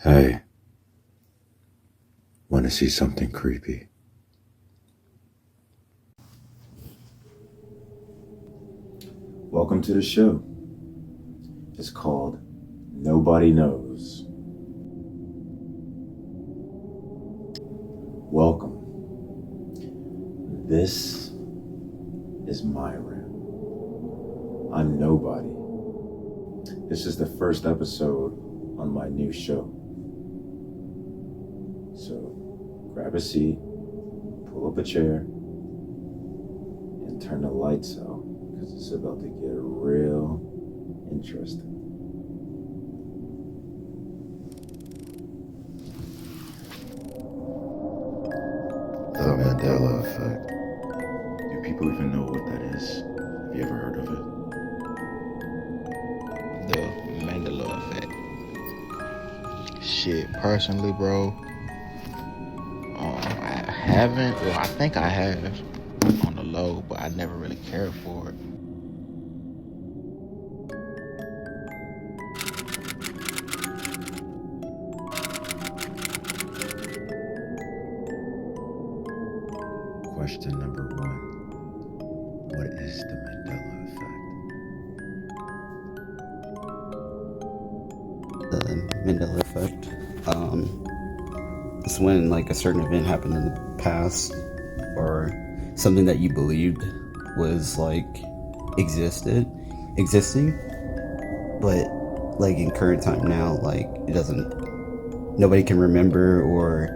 Hey, want to see something creepy? Welcome to the show. It's called Noo Bodyy Knows. Welcome. This is my room. I'm nobody. This is the first episode on my new show. So grab a seat, pull up a chair, and turn the lights out because it's about to get real interesting. The Mandela Effect. Do people even know what that is? Have you ever heard of it? The Mandela Effect. Shit, personally, bro, I haven't. Well, I think I have on the low, but I never really cared for it. Question number 1. What is the Mandela Effect? The Mandela Effect. It's when like a certain event happened in the past, or something that you believed was like existing, but like in current time now, like it doesn't. Nobody can remember, or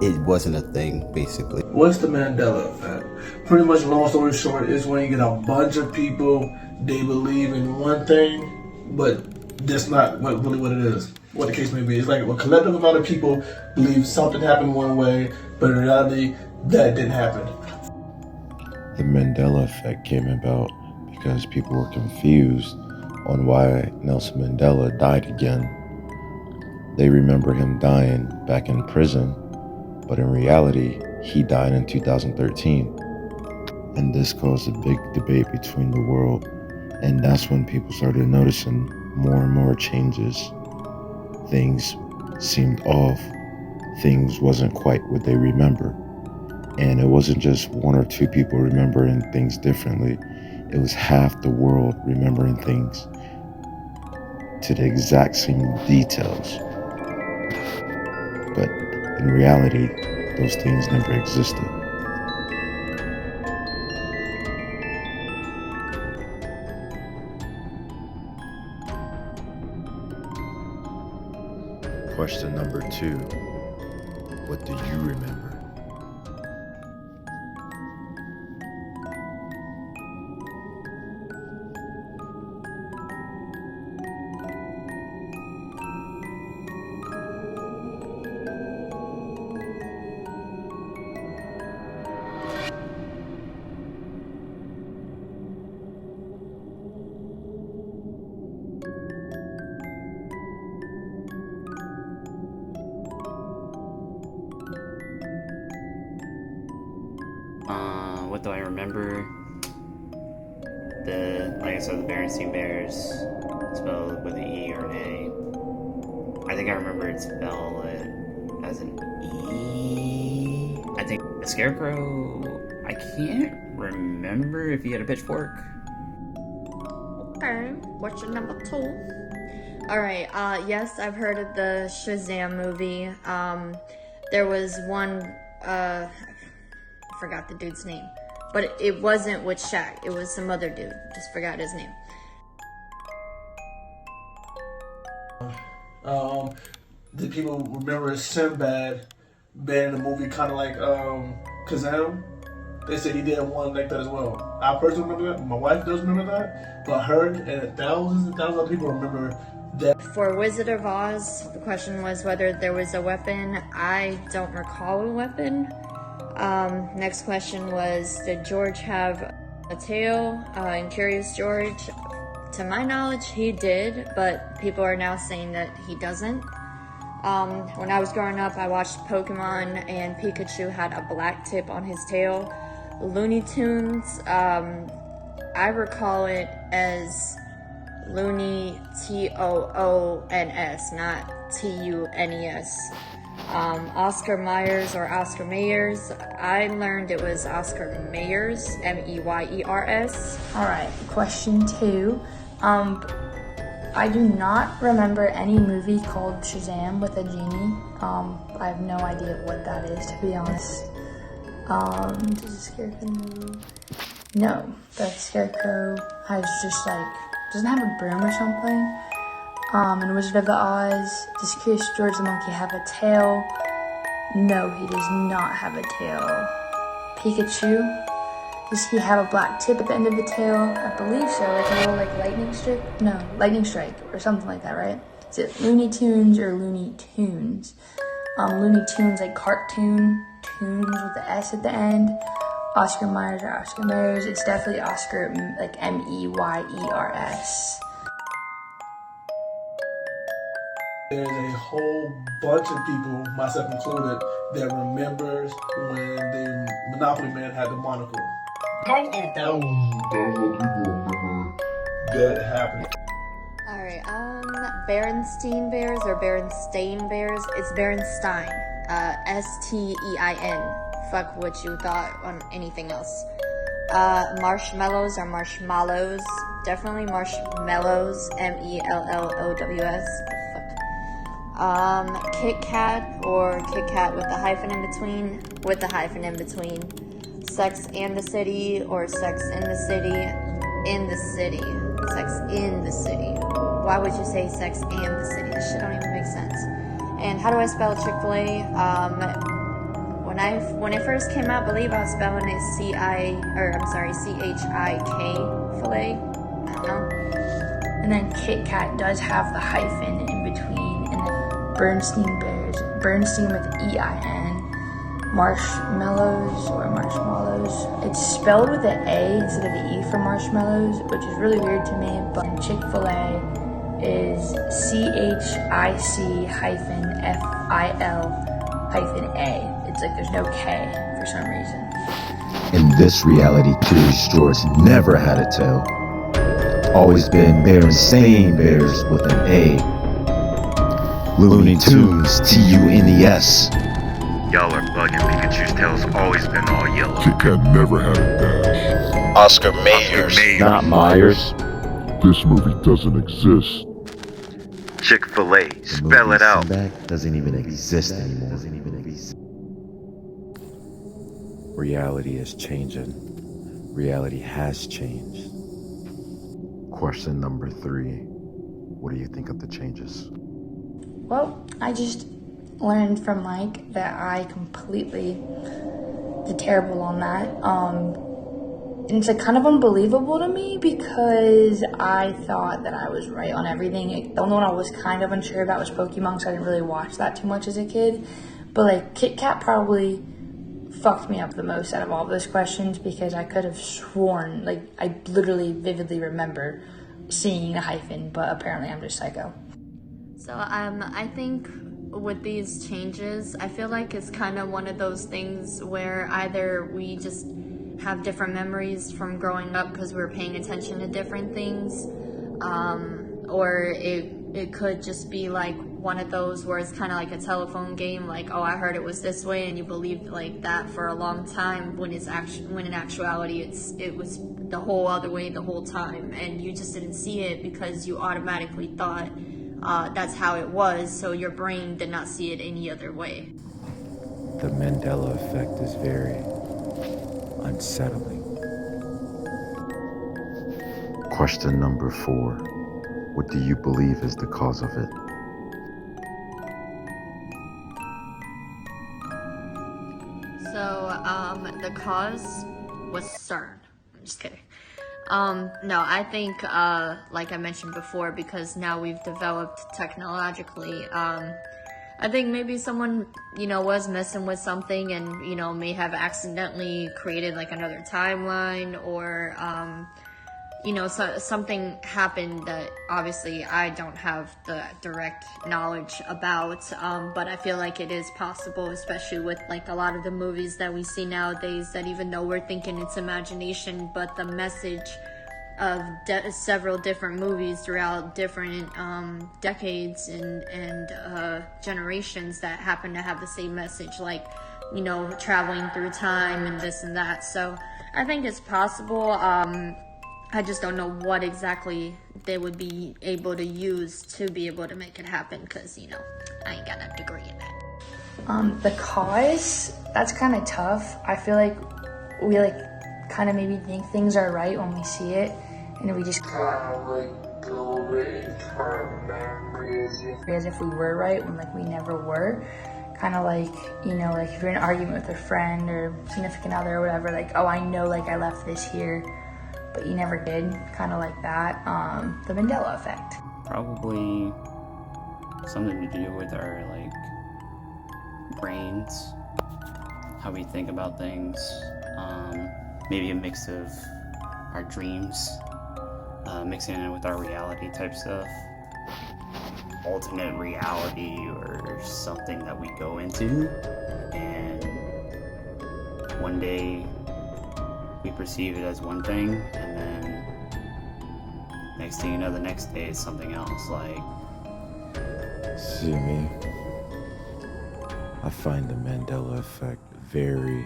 it wasn't a thing, basically. What's the Mandela Effect? Pretty much, long story short, is when you get a bunch of people, they believe in one thing, but that's not really what it is. What the case may be. It's like a collective amount of people believe something happened one way, but in reality, that didn't happen. The Mandela Effect came about because people were confused on why Nelson Mandela died again. They remember him dying back in prison, but in reality, he died in 2013. And this caused a big debate between the world, and that's when people started noticing more and more changes. Things seemed off. Things wasn't quite what they remember. And it wasn't just one or two people remembering things differently. It was half the world remembering things to the exact same details. But in reality, those things never existed. Question number 2. What do you remember? What do I remember? Like I said, the Berenstain Bears, spelled with an E or an A. I think I remember it spelled as an E. I think the Scarecrow, I can't remember if he had a pitchfork. Okay, question number 2. Alright, yes, I've heard of the Shazam movie. There was one, I forgot the dude's name. But it wasn't with Shaq. It was some other dude. Just forgot his name. Did people remember Sinbad being in the movie kind of like Kazam? They said he did one like that as well. I personally remember that. My wife does remember that. But her and thousands and thousands of people remember that. For Wizard of Oz, the question was whether there was a weapon. I don't recall a weapon. Next question was, did George have a tail? In Curious George, to my knowledge, he did, but people are now saying that he doesn't. When I was growing up, I watched Pokemon, and Pikachu had a black tip on his tail. Looney Tunes, I recall it as Looney, Toons, not Tunes. Oscar Myers or Oscar Mayers. I learned it was Oscar Mayers, Meyers. Alright, question 2. I do not remember any movie called Shazam with a genie. I have no idea what that is, to be honest. Does the Scarecrow move? No, the Scarecrow has just doesn't have a broom or something. In Wizard of the Oz, does Curious George the Monkey have a tail? No, he does not have a tail. Pikachu, does he have a black tip at the end of the tail? I believe so, like a little lightning strike? No, lightning strike or something like that, right? Is it Looney Tunes or Looney Tunes? Looney Tunes, like cartoon tunes with the S at the end. Oscar Myers or Oscar Mayers. It's definitely Oscar, like Meyers. There's a whole bunch of people, myself included, that remembers when the Monopoly Man had the monocle. Thousands of people remember that happening. Alright, Berenstein Bears or Berenstain Bears. It's Berenstein. Stein. Fuck what you thought on anything else. Marshmallows or marshmallows. Definitely marshmallows. Mellows. Kit Kat or Kit Kat with the hyphen in between. With the hyphen in between. Sex and the City or Sex in the City. In the City. Sex in the City. Why would you say Sex and the City? This shit don't even make sense. And how do I spell Chick-fil-A? When it first came out, I believe I was spelling it C-H-I-K filet. I don't know. And then Kit Kat does have the hyphen in between. And then Bernstein Bears, Bernstein with E-I-N. Marshmallows or marshmallows. It's spelled with an A instead of the E for marshmallows, which is really weird to me. But Chick-fil-A is CHIC-FIL-A. It's like there's no K for some reason. In this reality, Curious George never had a tail. Always been Berenstain Bears with an A. Looney Tunes, Tunes. Y'all are bugging. Pikachu's tail's always been all yellow. Kit Kat never had a dash. Oscar Mayers, not Myers. This movie doesn't exist. Chick-fil-A, spell it out. That doesn't even exist anymore. Reality is changing. Reality has changed. Question number 3. What do you think of the changes? Well, I just learned from Mike that I completely did terrible on that. And it's kind of unbelievable to me because I thought that I was right on everything. The only one I was kind of unsure about was Pokemon, so I didn't really watch that too much as a kid. But Kit Kat probably fucked me up the most out of all those questions because I could have sworn, I literally vividly remember seeing a hyphen, but apparently I'm just psycho. So I think with these changes, I feel like it's kind of one of those things where either we just have different memories from growing up because we're paying attention to different things, or it could just be one of those where it's kind of like a telephone game, oh, I heard it was this way, and you believed that for a long time when in actuality it was the whole other way the whole time, and you just didn't see it because you automatically thought that's how it was, so your brain did not see it any other way. The Mandela Effect is very unsettling. Question number 4. What do you believe is the cause of it? So, the cause was CERN. I'm just kidding. No, I think, like I mentioned before, because now we've developed technologically, I think maybe someone, was messing with something and, may have accidentally created another timeline, or, so something happened that obviously I don't have the direct knowledge about, but I feel like it is possible, especially with a lot of the movies that we see nowadays, that even though we're thinking it's imagination, but the message of several different movies throughout different decades and generations that happen to have the same message, like, you know, traveling through time and this and that. So I think it's possible. I just don't know what exactly they would be able to use to be able to make it happen, because, you know, I ain't got a degree in that. The cause, that's kind of tough. I feel like we kind of maybe think things are right when we see it, and we just kind of go with our memories as if we were right when we never were. Kind of you know, if you're in an argument with a friend or significant other or whatever, oh, I know I left this here, but you never did, kind of like that. The Mandela Effect. Probably something to do with our brains, how we think about things. Maybe a mix of our dreams, mixing it with our reality type stuff. Alternate reality or something that we go into, and one day we perceive it as one thing, and then next thing you know, the next day is something else. See me? I find the Mandela Effect very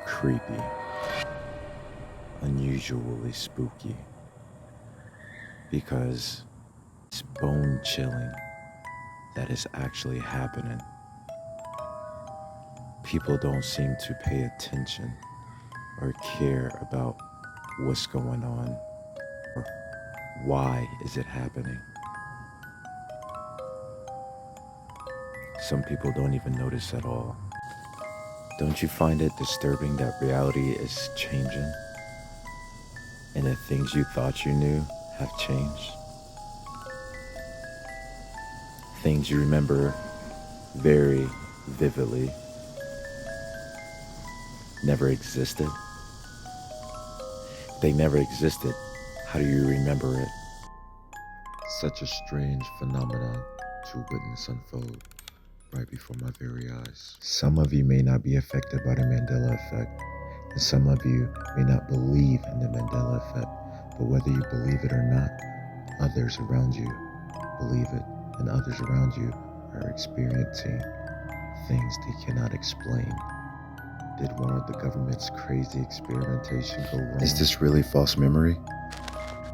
creepy, unusually spooky, because it's bone chilling that is actually happening. People don't seem to pay attention or care about what's going on or why is it happening. Some people don't even notice at all. Don't you find it disturbing that reality is changing and the things you thought you knew have changed? Things you remember very vividly never existed. They never existed. How do you remember it? Such a strange phenomenon to witness unfold right before my very eyes. Some of you may not be affected by the Mandela Effect, and some of you may not believe in the Mandela Effect, but whether you believe it or not, others around you believe it, and others around you are experiencing things they cannot explain. Did one of the government's crazy experimentation go wrong? Is this really false memory?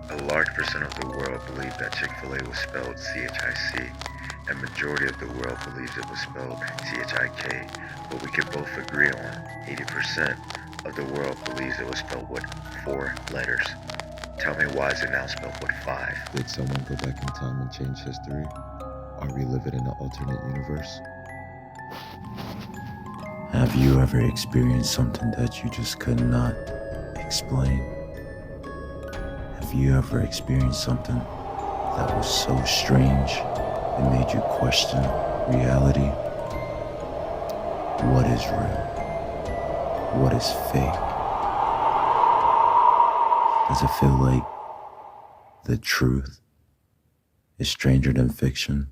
A large percent of the world believe that Chick-fil-A was spelled C-H-I-C, and majority of the world believes it was spelled C-H-I-K, but we can both agree on 80% of the world believes it was spelled with 4 letters. Tell me, why is it now spelled with 5? Did someone go back in time and change history? Are we living in an alternate universe? Have you ever experienced something that you just could not explain? Have you ever experienced something that was so strange it made you question reality? What is real? What is fake? Does it feel like the truth is stranger than fiction?